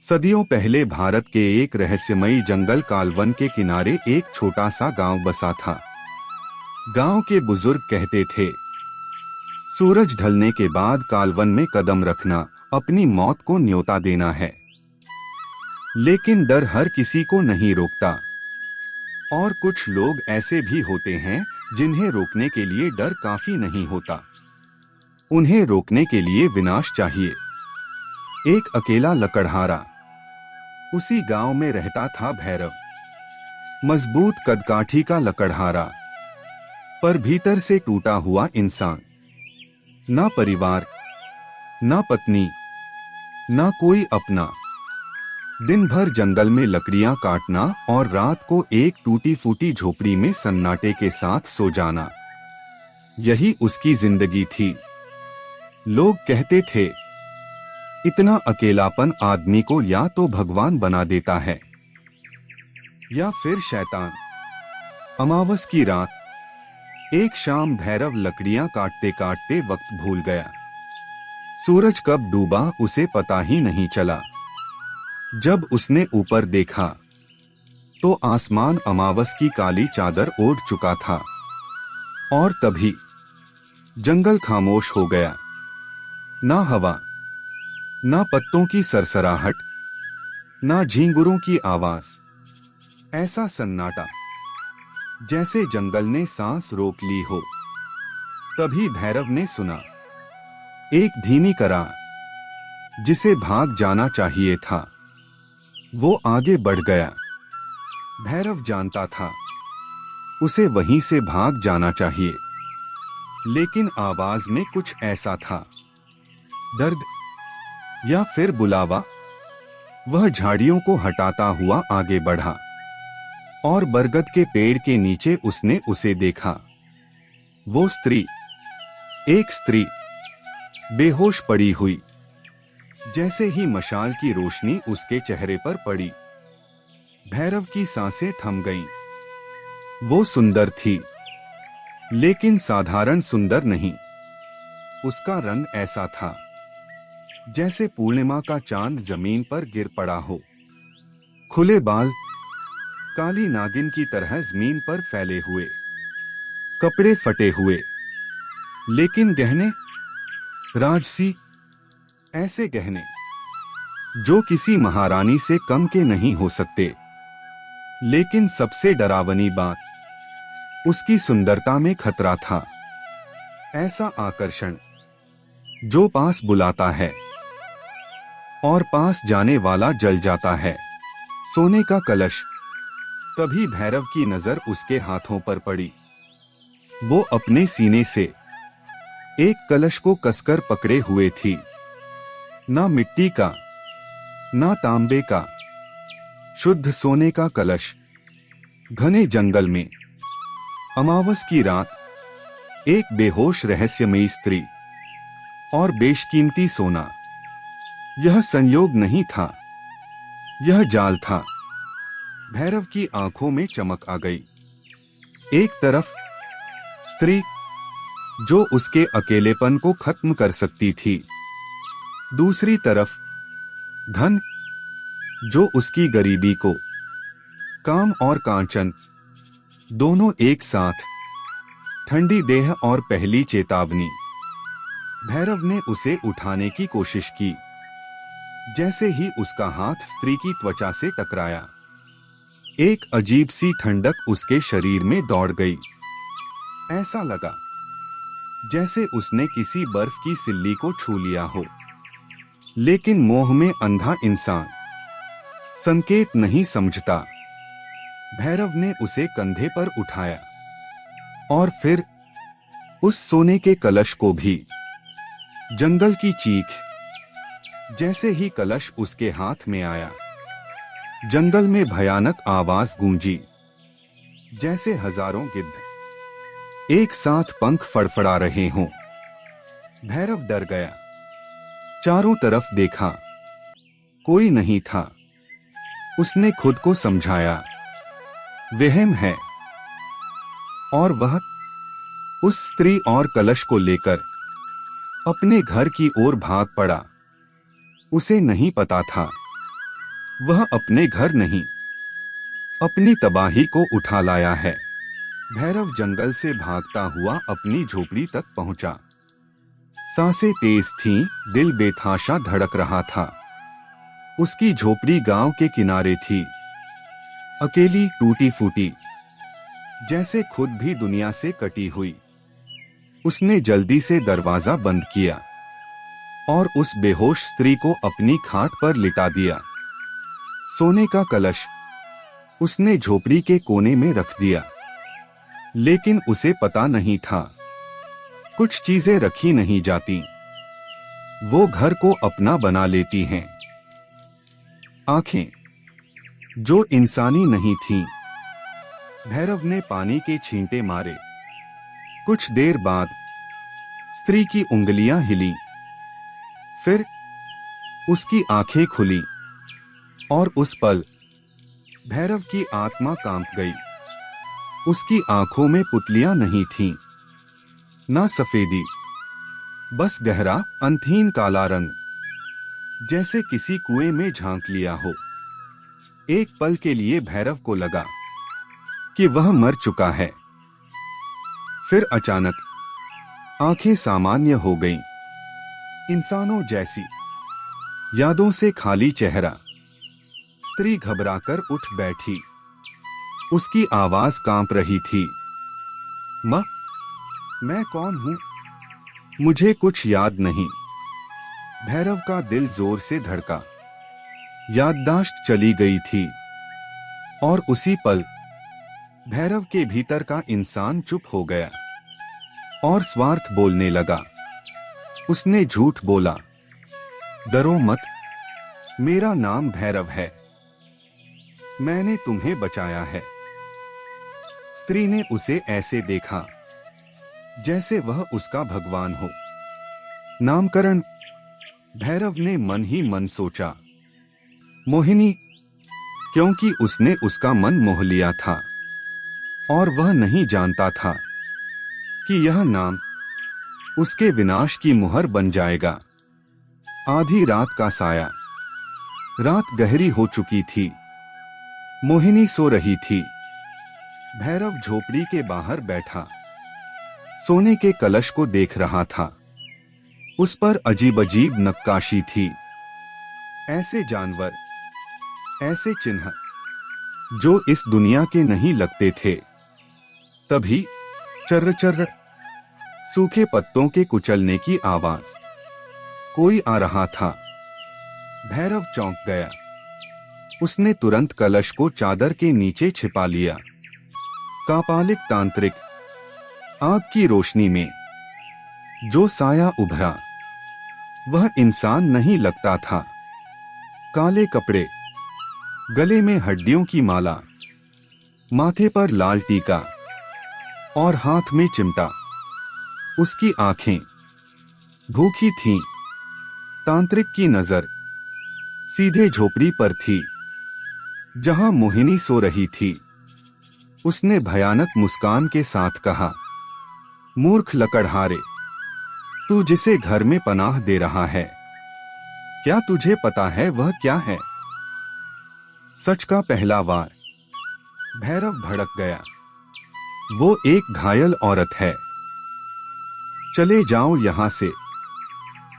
सदियों पहले भारत के एक रहस्यमयी जंगल कालवन के किनारे एक छोटा सा गांव बसा था। गांव के बुजुर्ग कहते थे, सूरज ढलने के बाद कालवन में कदम रखना अपनी मौत को न्योता देना है। लेकिन डर हर किसी को नहीं रोकता, और कुछ लोग ऐसे भी होते हैं जिन्हें रोकने के लिए डर काफी नहीं होता। उन्हें रोकने के लिए विनाश चाहिए। एक अकेला लकड़हारा। उसी गांव में रहता था भैरव। मजबूत कदकाठी का लकड़हारा, पर भीतर से टूटा हुआ इंसान। ना परिवार, ना पत्नी, ना कोई अपना। दिन भर जंगल में लकड़ियां काटना और रात को एक टूटी फूटी झोपड़ी में सन्नाटे के साथ सो जाना, यही उसकी जिंदगी थी। लोग कहते थे, इतना अकेलापन आदमी को या तो भगवान बना देता है या फिर शैतान। अमावस की रात एक शाम भैरव लकड़ियां काटते काटते वक्त भूल गया। सूरज कब डूबा उसे पता ही नहीं चला। जब उसने ऊपर देखा तो आसमान अमावस की काली चादर ओढ़ चुका था, और तभी जंगल खामोश हो गया। ना हवा, ना पत्तों की सरसराहट, ना झींगुरों की आवाज। ऐसा सन्नाटा जैसे जंगल ने सांस रोक ली हो। तभी भैरव ने सुना एक धीमी करार, जिसे भाग जाना चाहिए था। वो आगे बढ़ गया। भैरव जानता था उसे वहीं से भाग जाना चाहिए, लेकिन आवाज में कुछ ऐसा था, दर्द या फिर बुलावा। वह झाड़ियों को हटाता हुआ आगे बढ़ा, और बरगद के पेड़ के नीचे उसने उसे देखा। वो स्त्री, एक स्त्री, बेहोश पड़ी हुई। जैसे ही मशाल की रोशनी उसके चेहरे पर पड़ी, भैरव की सांसें थम गईं। वो सुंदर थी, लेकिन साधारण सुंदर नहीं। उसका रंग ऐसा था जैसे पूर्णिमा का चांद जमीन पर गिर पड़ा हो। खुले बाल, काली नागिन की तरह जमीन पर फैले हुए, कपड़े फटे हुए, लेकिन गहने राजसी। ऐसे गहने जो किसी महारानी से कम के नहीं हो सकते। लेकिन सबसे डरावनी बात, उसकी सुंदरता में खतरा था। ऐसा आकर्षण जो पास बुलाता है और पास जाने वाला जल जाता है। सोने का कलश। तभी भैरव की नजर उसके हाथों पर पड़ी। वो अपने सीने से एक कलश को कसकर पकड़े हुए थी। ना मिट्टी का, ना तांबे का, शुद्ध सोने का कलश। घने जंगल में अमावस की रात, एक बेहोश रहस्यमयी स्त्री और बेशकीमती सोना। यह संयोग नहीं था, यह जाल था। भैरव की आंखों में चमक आ गई। एक तरफ स्त्री जो उसके अकेलेपन को खत्म कर सकती थी, दूसरी तरफ धन जो उसकी गरीबी को, काम और कांचन दोनों एक साथ। ठंडी देह और पहली चेतावनी। भैरव ने उसे उठाने की कोशिश की। जैसे ही उसका हाथ स्त्री की त्वचा से टकराया, एक अजीब सी ठंडक उसके शरीर में दौड़ गई। ऐसा लगा जैसे उसने किसी बर्फ की सिल्ली को छू लिया हो। लेकिन मोह में अंधा इंसान संकेत नहीं समझता। भैरव ने उसे कंधे पर उठाया, और फिर उस सोने के कलश को भी। जंगल की चीख। जैसे ही कलश उसके हाथ में आया, जंगल में भयानक आवाज गूंजी, जैसे हजारों गिद्ध एक साथ पंख फड़फड़ा रहे हों। भैरव डर गया। चारों तरफ देखा, कोई नहीं था। उसने खुद को समझाया, वहम है। और वह उस स्त्री और कलश को लेकर अपने घर की ओर भाग पड़ा। उसे नहीं पता था वह अपने घर नहीं, अपनी तबाही को उठा लाया है। भैरव जंगल से भागता हुआ अपनी झोपड़ी तक पहुंचा। सांसें तेज थीं, दिल बेतहाशा धड़क रहा था। उसकी झोपड़ी गांव के किनारे थी, अकेली, टूटी फूटी, जैसे खुद भी दुनिया से कटी हुई। उसने जल्दी से दरवाजा बंद किया और उस बेहोश स्त्री को अपनी खाट पर लिटा दिया। सोने का कलश उसने झोपड़ी के कोने में रख दिया, लेकिन उसे पता नहीं था, कुछ चीजें रखी नहीं जाती, वो घर को अपना बना लेती हैं। आंखें जो इंसानी नहीं थीं। भैरव ने पानी के छींटे मारे। कुछ देर बाद स्त्री की उंगलियां हिली, फिर उसकी आंखें खुली और उस पल भैरव की आत्मा कांप गई। उसकी आंखों में पुतलियां नहीं थीं, ना सफेदी, बस गहरा अंतहीन काला रंग, जैसे किसी कुएं में झांक लिया हो। एक पल के लिए भैरव को लगा कि वह मर चुका है। फिर अचानक आंखें सामान्य हो गईं, इंसानों जैसी, यादों से खाली चेहरा। स्त्री घबराकर उठ बैठी। उसकी आवाज कांप रही थी, मां, मैं कौन हूं? मुझे कुछ याद नहीं। भैरव का दिल जोर से धड़का। याददाश्त चली गई थी और उसी पल भैरव के भीतर का इंसान चुप हो गया और स्वार्थ बोलने लगा। उसने झूठ बोला, डरो मत, मेरा नाम भैरव है, मैंने तुम्हें बचाया है। स्त्री ने उसे ऐसे देखा जैसे वह उसका भगवान हो। नामकरण, भैरव ने मन ही मन सोचा, मोहिनी, क्योंकि उसने उसका मन मोह लिया था और वह नहीं जानता था कि यह नाम उसके विनाश की मुहर बन जाएगा। आधी रात का साया। रात गहरी हो चुकी थी। मोहिनी सो रही थी। भैरव झोपड़ी के बाहर बैठा सोने के कलश को देख रहा था। उस पर अजीब अजीब नक्काशी थी, ऐसे जानवर, ऐसे चिन्ह जो इस दुनिया के नहीं लगते थे। तभी चर्र चर्र, सूखे पत्तों के कुचलने की आवाज। कोई आ रहा था। भैरव चौंक गया। उसने तुरंत कलश को चादर के नीचे छिपा लिया। कापालिक तांत्रिक। आग की रोशनी में जो साया उभरा वह इंसान नहीं लगता था। काले कपड़े, गले में हड्डियों की माला, माथे पर लाल टीका और हाथ में चिमटा। उसकी आंखें भूखी थीं। तांत्रिक की नजर सीधे झोपड़ी पर थी जहां मोहिनी सो रही थी। उसने भयानक मुस्कान के साथ कहा, मूर्ख लकड़हारे, तू जिसे घर में पनाह दे रहा है, क्या तुझे पता है वह क्या है? सच का पहला वार। भैरव भड़क गया। वो एक घायल औरत है। चले जाओ यहां से।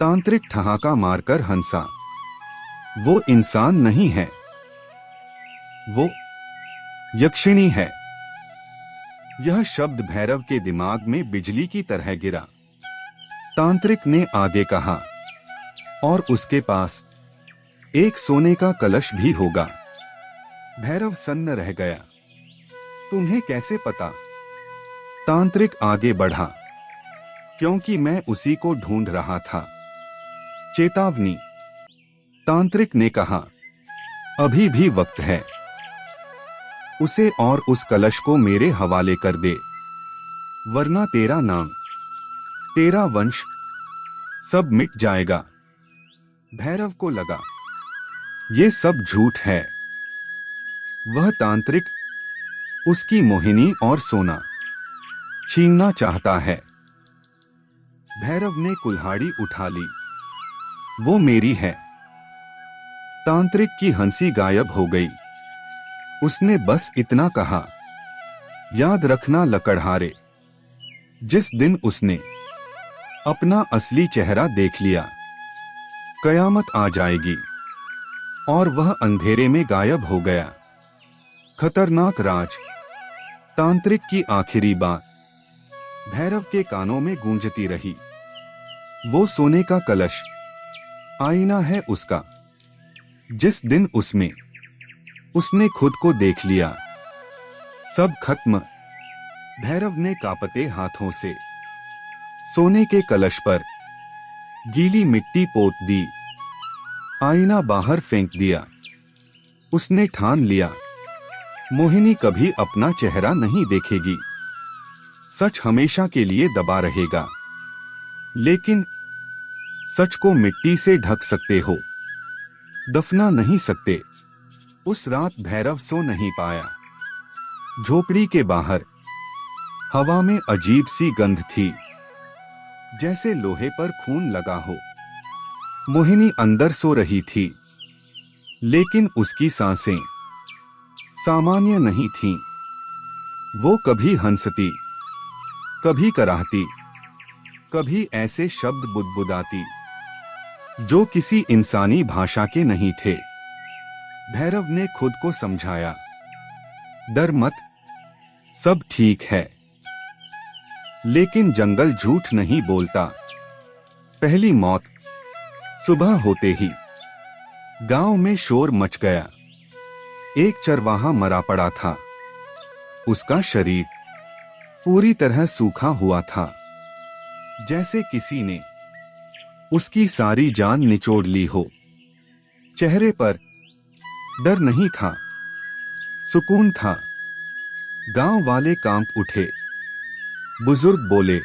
तांत्रिक ठहाका मारकर हंसा। वो इंसान नहीं है, वो यक्षिणी है। यह शब्द भैरव के दिमाग में बिजली की तरह गिरा। तांत्रिक ने आगे कहा, और उसके पास एक सोने का कलश भी होगा। भैरव सन्न रह गया। तुम्हें कैसे पता? तांत्रिक आगे बढ़ा, क्योंकि मैं उसी को ढूंढ रहा था। चेतावनी। तांत्रिक ने कहा, अभी भी वक्त है। उसे और उस कलश को मेरे हवाले कर दे, वरना तेरा नाम, तेरा वंश सब मिट जाएगा। भैरव को लगा ये सब झूठ है। वह तांत्रिक उसकी मोहिनी और सोना छीनना चाहता है। भैरव ने कुल्हाड़ी उठा ली। वो मेरी है। तांत्रिक की हंसी गायब हो गई। उसने बस इतना कहा, याद रखना लकड़हारे, जिस दिन उसने अपना असली चेहरा देख लिया, कयामत आ जाएगी। और वह अंधेरे में गायब हो गया। खतरनाक राज। तांत्रिक की आखिरी बात भैरव के कानों में गूंजती रही। वो सोने का कलश आईना है उसका। जिस दिन उसमें उसने खुद को देख लिया, सब खत्म। भैरव ने कांपते हाथों से सोने के कलश पर गीली मिट्टी पोत दी, आईना बाहर फेंक दिया। उसने ठान लिया, मोहिनी कभी अपना चेहरा नहीं देखेगी। सच हमेशा के लिए दबा रहेगा। लेकिन सच को मिट्टी से ढक सकते हो, दफना नहीं सकते। उस रात भैरव सो नहीं पाया। झोपड़ी के बाहर हवा में अजीब सी गंध थी, जैसे लोहे पर खून लगा हो। मोहिनी अंदर सो रही थी, लेकिन उसकी सांसें सामान्य नहीं थीं। वो कभी हंसती, कभी कराहती, कभी ऐसे शब्द बुदबुदाती जो किसी इंसानी भाषा के नहीं थे। भैरव ने खुद को समझाया, डर मत, सब ठीक है। लेकिन जंगल झूठ नहीं बोलता। पहली मौत सुबह होते ही गांव में शोर मच गया। एक चरवाहा मरा पड़ा था। उसका शरीर पूरी तरह सूखा हुआ था, जैसे किसी ने उसकी सारी जान निचोड़ ली हो। चेहरे पर डर नहीं था, सुकून था। गांव वाले कांप उठे। बुजुर्ग बोले,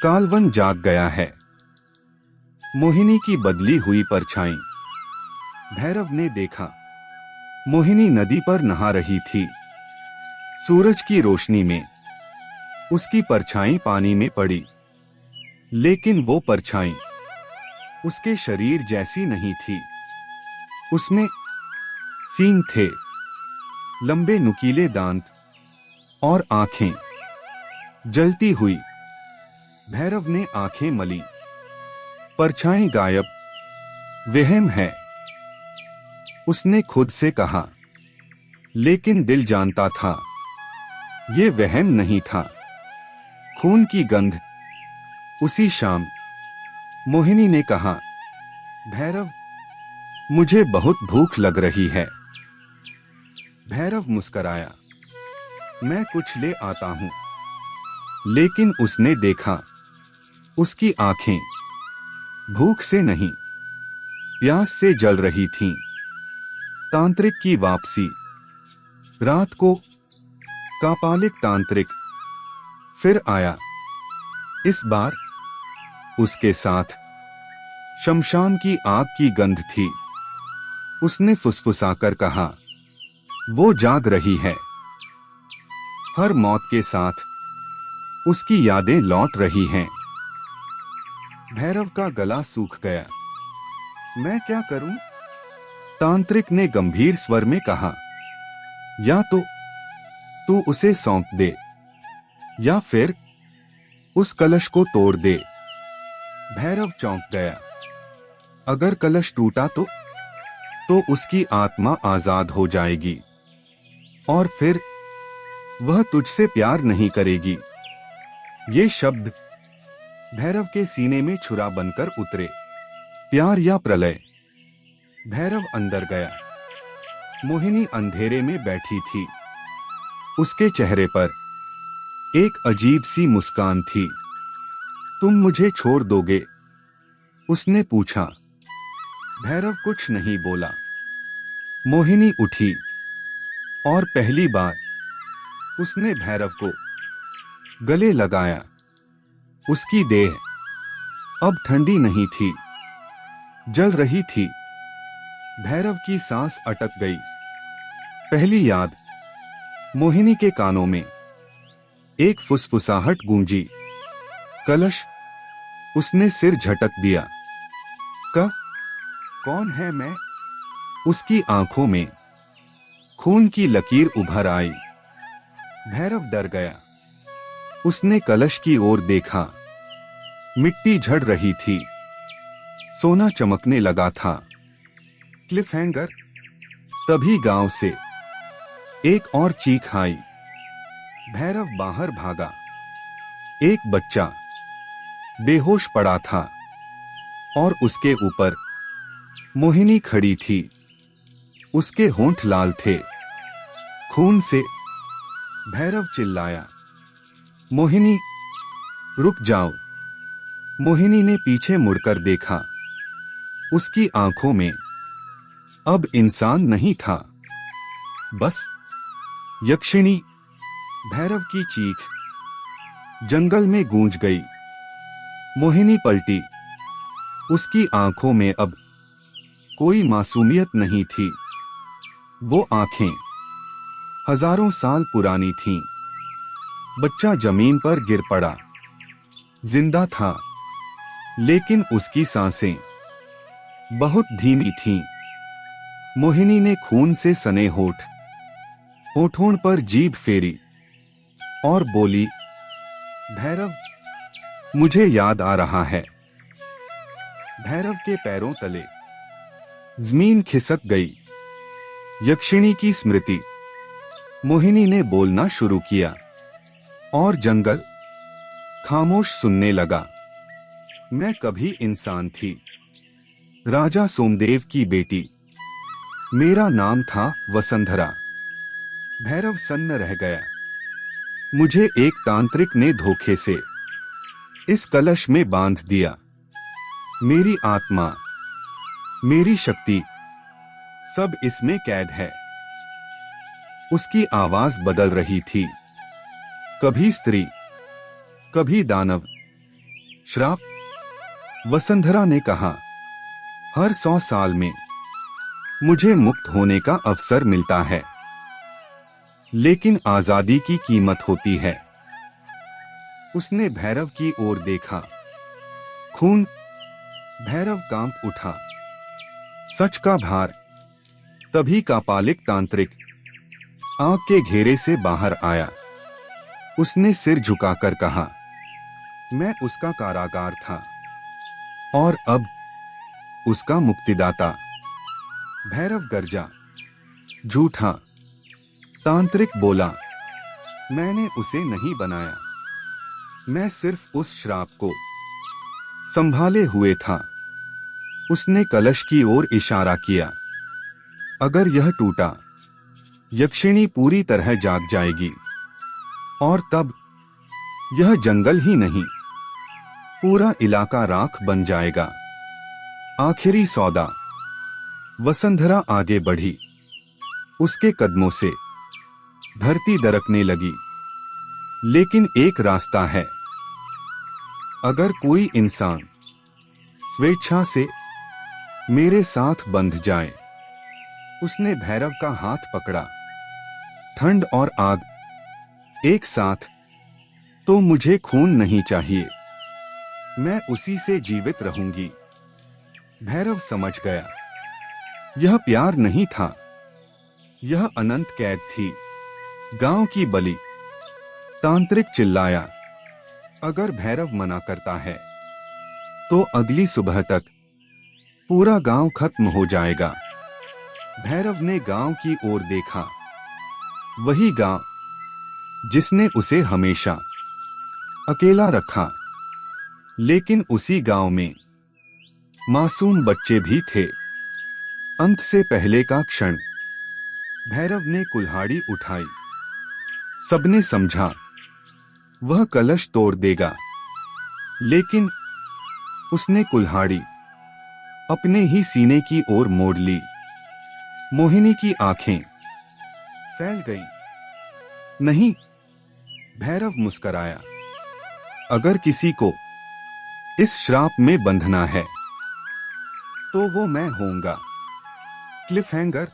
कालवन जाग गया है। मोहिनी की बदली हुई परछाई। भैरव ने देखा, मोहिनी नदी पर नहा रही थी। सूरज की रोशनी में उसकी परछाई पानी में पड़ी, लेकिन वो परछाई उसके शरीर जैसी नहीं थी। उसमें सींग थे, लंबे नुकीले दांत और आंखें जलती हुई। भैरव ने आंखें मली। परछाई गायब। वहम है, उसने खुद से कहा। लेकिन दिल जानता था, ये वहम नहीं था। खून की गंध। उसी शाम मोहिनी ने कहा, भैरव, मुझे बहुत भूख लग रही है। भैरव मुस्कराया, मैं कुछ ले आता हूं। लेकिन उसने देखा, उसकी आंखें भूख से नहीं, प्यास से जल रही थीं। तांत्रिक की वापसी। रात को कापालिक तांत्रिक फिर आया। इस बार उसके साथ शमशान की आग की गंध थी। उसने फुसफुसाकर कहा, वो जाग रही है। हर मौत के साथ उसकी यादें लौट रही हैं। भैरव का गला सूख गया। मैं क्या करूं? तांत्रिक ने गंभीर स्वर में कहा, या तो तू उसे सौंप दे, या फिर उस कलश को तोड़ दे। भैरव चौंक गया। अगर कलश टूटा तो उसकी आत्मा आजाद हो जाएगी, और फिर वह तुझसे प्यार नहीं करेगी। ये शब्द भैरव के सीने में छुरा बनकर उतरे। प्यार या प्रलय। भैरव अंदर गया। मोहिनी अंधेरे में बैठी थी। उसके चेहरे पर एक अजीब सी मुस्कान थी। तुम मुझे छोड़ दोगे? उसने पूछा। भैरव कुछ नहीं बोला। मोहिनी उठी और पहली बार उसने भैरव को गले लगाया। उसकी देह अब ठंडी नहीं थी, जल रही थी। भैरव की सांस अटक गई। पहली याद। मोहिनी के कानों में एक फुसफुसाहट गूंजी। कलश। उसने सिर झटक दिया। कौन है मैं? उसकी आंखों में खून की लकीर उभर आई। भैरव डर गया। उसने कलश की ओर देखा। मिट्टी झड़ रही थी, सोना चमकने लगा था। Cliff hanger. तभी गांव से एक और चीख आई। भैरव बाहर भागा। एक बच्चा बेहोश पड़ा था और उसके ऊपर मोहिनी खड़ी थी। उसके होंठ लाल थे खून से। भैरव चिल्लाया, मोहिनी, रुक जाओ। मोहिनी ने पीछे मुड़कर देखा। उसकी आंखों में अब इंसान नहीं था, बस यक्षिणी। भैरव की चीख जंगल में गूंज गई। मोहिनी पलटी। उसकी आंखों में अब कोई मासूमियत नहीं थी। वो आंखें हजारों साल पुरानी थीं। बच्चा जमीन पर गिर पड़ा। जिंदा था, लेकिन उसकी सांसें बहुत धीमी थीं। मोहिनी ने खून से सने होठों पर जीभ फेरी और बोली, भैरव, मुझे याद आ रहा है। भैरव के पैरों तले जमीन खिसक गई। यक्षिणी की स्मृति। मोहिनी ने बोलना शुरू किया और जंगल खामोश सुनने लगा। मैं कभी इंसान थी, राजा सोमदेव की बेटी। मेरा नाम था वसुंधरा। भैरव सन्न रह गया। मुझे एक तांत्रिक ने धोखे से इस कलश में बांध दिया। मेरी आत्मा, मेरी शक्ति, सब इसमें कैद है। उसकी आवाज बदल रही थी, कभी स्त्री, कभी दानव। श्राप। वसुंधरा ने कहा, हर 100 साल में मुझे मुक्त होने का अवसर मिलता है, लेकिन आजादी की कीमत होती है। उसने भैरव की ओर देखा। खून। भैरव कांप उठा। सच का भार। तभी कापालिक तांत्रिक आंख के घेरे से बाहर आया। उसने सिर झुकाकर कहा, मैं उसका कारागार था और अब उसका मुक्तिदाता। भैरव गरजा, झूठा। तांत्रिक बोला, मैंने उसे नहीं बनाया। मैं सिर्फ उस श्राप को संभाले हुए था। उसने कलश की ओर इशारा किया। अगर यह टूटा, यक्षिणी पूरी तरह जाग जाएगी और तब यह जंगल ही नहीं, पूरा इलाका राख बन जाएगा। आखिरी सौदा। वसुंधरा आगे बढ़ी। उसके कदमों से धरती दरकने लगी। लेकिन एक रास्ता है। अगर कोई इंसान स्वेच्छा से मेरे साथ बंध जाए। उसने भैरव का हाथ पकड़ा। ठंड और आग एक साथ। तो मुझे खून नहीं चाहिए, मैं उसी से जीवित रहूंगी। भैरव समझ गया, यह प्यार नहीं था, यह अनंत कैद थी। गांव की बलि। तांत्रिक चिल्लाया, अगर भैरव मना करता है तो अगली सुबह तक पूरा गांव खत्म हो जाएगा। भैरव ने गांव की ओर देखा। वही गांव जिसने उसे हमेशा अकेला रखा। लेकिन उसी गांव में मासूम बच्चे भी थे। अंत से पहले का क्षण। भैरव ने कुल्हाड़ी उठाई। सबने समझा वह कलश तोड़ देगा, लेकिन उसने कुल्हाड़ी अपने ही सीने की ओर मोड़ ली। मोहिनी की आंखें फैल गईं। नहीं। भैरव मुस्कराया, अगर किसी को इस श्राप में बंधना है तो वो मैं होऊंगा। Cliff hanger.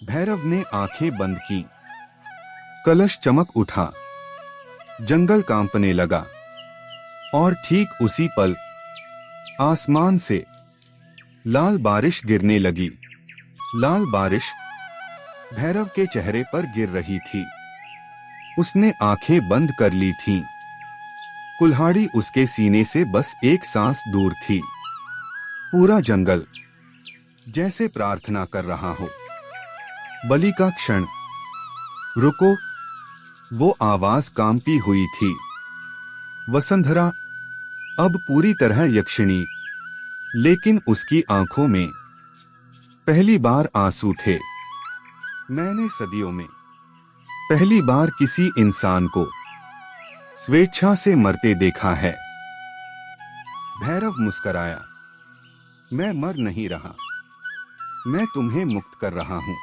भैरव ने आंखें बंद की। कलश चमक उठा। जंगल कांपने लगा और ठीक उसी पल आसमान से लाल बारिश गिरने लगी। लाल बारिश भैरव के चेहरे पर गिर रही थी। उसने आंखें बंद कर ली थीं। कुल्हाड़ी उसके सीने से बस एक सांस दूर थी। पूरा जंगल जैसे प्रार्थना कर रहा हो, बलि का क्षण। रुको, वो आवाज कांपी हुई थी। वसुंधरा अब पूरी तरह यक्षिणी, लेकिन उसकी आंखों में पहली बार आंसू थे। मैंने सदियों में पहली बार किसी इंसान को स्वेच्छा से मरते देखा है। भैरव मुस्कराया। मैं मर नहीं रहा, मैं तुम्हें मुक्त कर रहा हूं।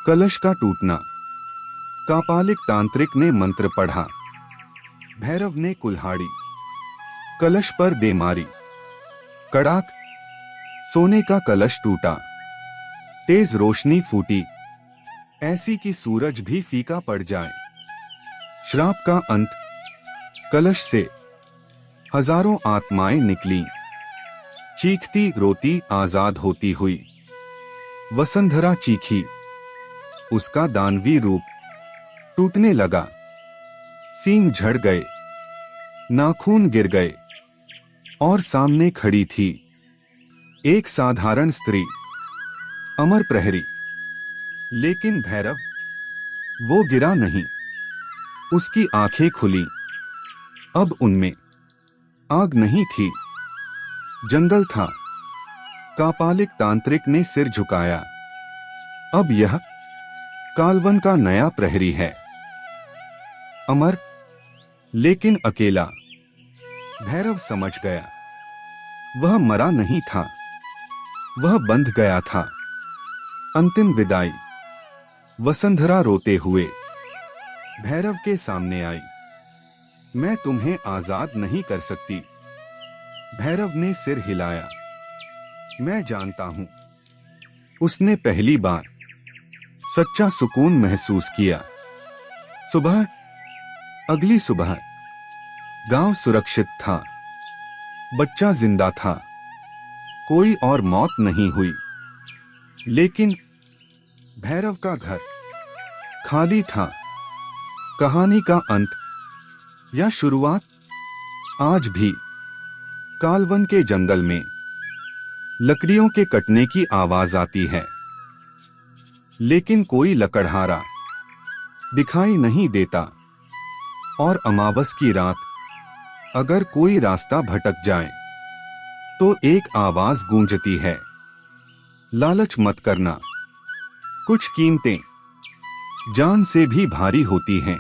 कलश का टूटना। कापालिक तांत्रिक ने मंत्र पढ़ा। भैरव ने कुल्हाड़ी कलश पर दे मारी। कड़ाक, सोने का कलश टूटा। तेज रोशनी फूटी, ऐसी कि सूरज भी फीका पड़ जाए। श्राप का अंत। कलश से हजारों आत्माएं निकली, चीखती रोती आजाद होती हुई। वसुंधरा चीखी। उसका दानवी रूप टूटने लगा। सींग झड़ गए, नाखून गिर गए, और सामने खड़ी थी एक साधारण स्त्री, अमर प्रहरी। लेकिन भैरव, वो गिरा नहीं। उसकी आंखें खुली। अब उनमें आग नहीं थी, जंगल था। कापालिक तांत्रिक ने सिर झुकाया। अब यह कालवन का नया प्रहरी है। अमर, लेकिन अकेला। भैरव समझ गया, वह मरा नहीं था, वह बंध गया था। अंतिम विदाई। वसुंधरा रोते हुए भैरव के सामने आई। मैं तुम्हें आजाद नहीं कर सकती। भैरव ने सिर हिलाया। मैं जानता हूं। उसने पहली बार सच्चा सुकून महसूस किया। सुबह, अगली सुबह, गांव सुरक्षित था। बच्चा जिंदा था। कोई और मौत नहीं हुई। लेकिन भैरव का घर खाली था। कहानी का अंत या शुरुआत? आज भी कालवन के जंगल में लकड़ियों के कटने की आवाज आती है, लेकिन कोई लकड़हारा दिखाई नहीं देता। और अमावस की रात, अगर कोई रास्ता भटक जाए तो एक आवाज गूंजती है, लालच मत करना। कुछ कीमतें जान से भी भारी होती हैं।